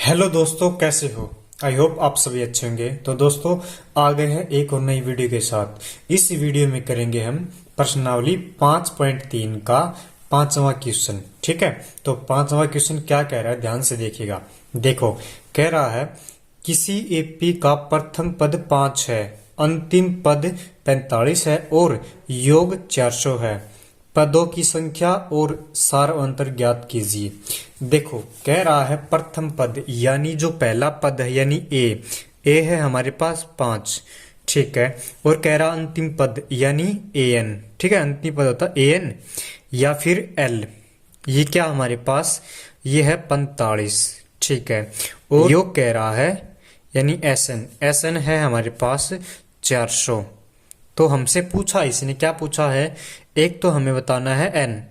Hello दोस्तों, कैसे हो? आई होप आप सभी अच्छे होंगे। तो दोस्तों, आ गए हैं एक और नई वीडियो के साथ। इस वीडियो में करेंगे हम प्रश्नावली 5.3 का पांचवा क्वेश्चन। ठीक है, तो पांचवा क्वेश्चन क्या कह रहा है, ध्यान से देखिएगा। देखो, कह रहा है किसी एपी का प्रथम पद 5 है, अंतिम पद 45 है और योग 400 है। पदों की संख्या और सार अंतर ज्ञात कीजिए। देखो, कह रहा है प्रथम पद यानी जो पहला पद है यानी ए है हमारे पास 5। ठीक है, और कह रहा अंतिम पद यानी एन। ठीक है, अंतिम पद होता है एन या फिर एल। ये क्या हमारे पास, ये है 45। ठीक है, और योग कह रहा है यानी एसएन है हमारे पास 400। तो हमसे पूछा, इसने क्या पूछा है, एक तो हमें बताना है एन,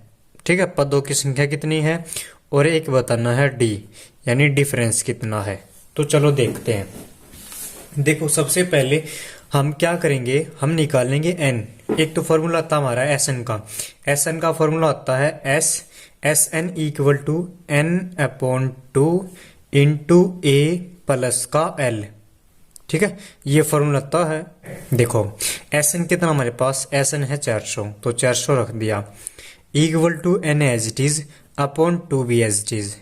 ठीक है, पदों की संख्या कितनी है, और एक बताना है डी यानी डिफरेंस कितना है। तो चलो देखते हैं। देखो, सबसे पहले हम क्या करेंगे, हम निकालेंगे एन। एक तो फॉर्मूला आता हमारा एसएन का। एसएन का फॉर्मूला आता है S N equal to N upon 2 into A plus का एल। ठीक है, ये फॉर्मूला आता है। देखो, एस एन कितना हमारे पास, एस एन है 400, तो 400 रख दिया, equal to n as it is upon 2 B as it is.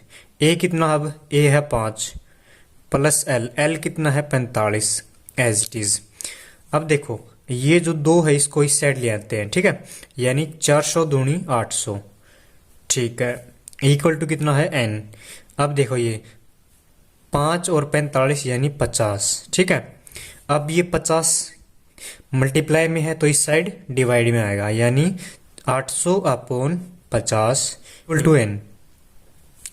A कितना, अब ए है 5 प्लस एल कितना है 45 एज इट इज। अब देखो, ये जो 2 है इसको इस साइड ले आते हैं। ठीक है, यानी 400 दूनी 800। ठीक है, इक्वल टू कितना है एन। अब देखो, ये 5 और 45 यानी 50। ठीक है, अब ये 50 मल्टीप्लाई में है तो इस साइड डिवाइड में आएगा, यानी 800 अपॉन 50 इक्वल टू एन।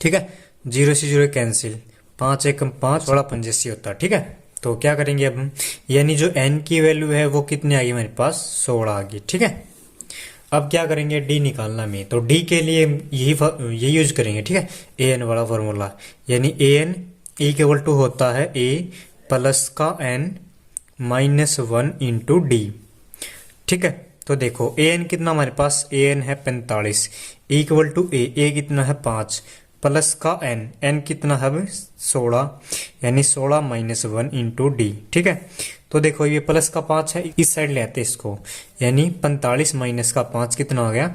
ठीक है, 0 से 0 कैंसिल, 5 एकम 5, 16 पंजासी होता है। ठीक है, तो क्या करेंगे अब हम, यानी जो एन की वैल्यू है वो कितनी आ गई हमारे पास, 16 आ गई। ठीक है, अब क्या करेंगे, डी निकालना में, तो डी के लिए यही यूज करेंगे। ठीक है, ए एन वाला फॉर्मूला, यानी ए एन इक्वल टू होता है ए प्लस का एन माइनस 1 इंटू डी। ठीक है, तो देखो ए एन कितना हमारे पास, ए एन है 45 इक्वल टू ए कितना है 5 प्लस का एन कितना है 16, यानी 16 माइनस 1 इंटू डी। ठीक है, तो देखो ये प्लस का 5 है, इस साइड ले आते इसको, यानी 45 माइनस का 5 कितना हो गया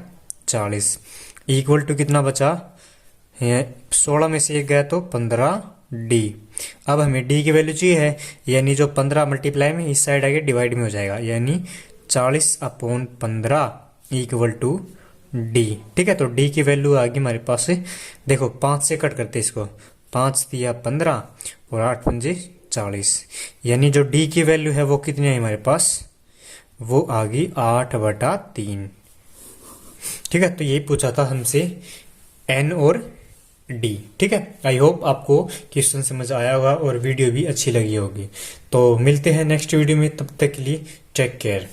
40, इक्वल टू कितना बचा, 16 में से 1 गया तो 15 डी। अब हमें डी की वैल्यू चाहिए है, यानी जो 15 मल्टीप्लाई में इस साइड आगे डिवाइड में हो जाएगा, यानी 40 अपॉन 15 इक्वल टू डी। ठीक है, तो डी की वैल्यू आ गई हमारे पास। देखो, 5 से कट करते इसको, 5 दिया 15 और 8 पंजे 40, यानी जो डी की वैल्यू है वो कितनी है हमारे पास, वो आ गई 8/3। ठीक है, तो यही पूछा था हमसे एन और डी। ठीक है, आई होप आपको क्वेश्चन समझ आया होगा और वीडियो भी अच्छी लगी होगी। तो मिलते हैं नेक्स्ट वीडियो में, तब तक के लिए टेक केयर।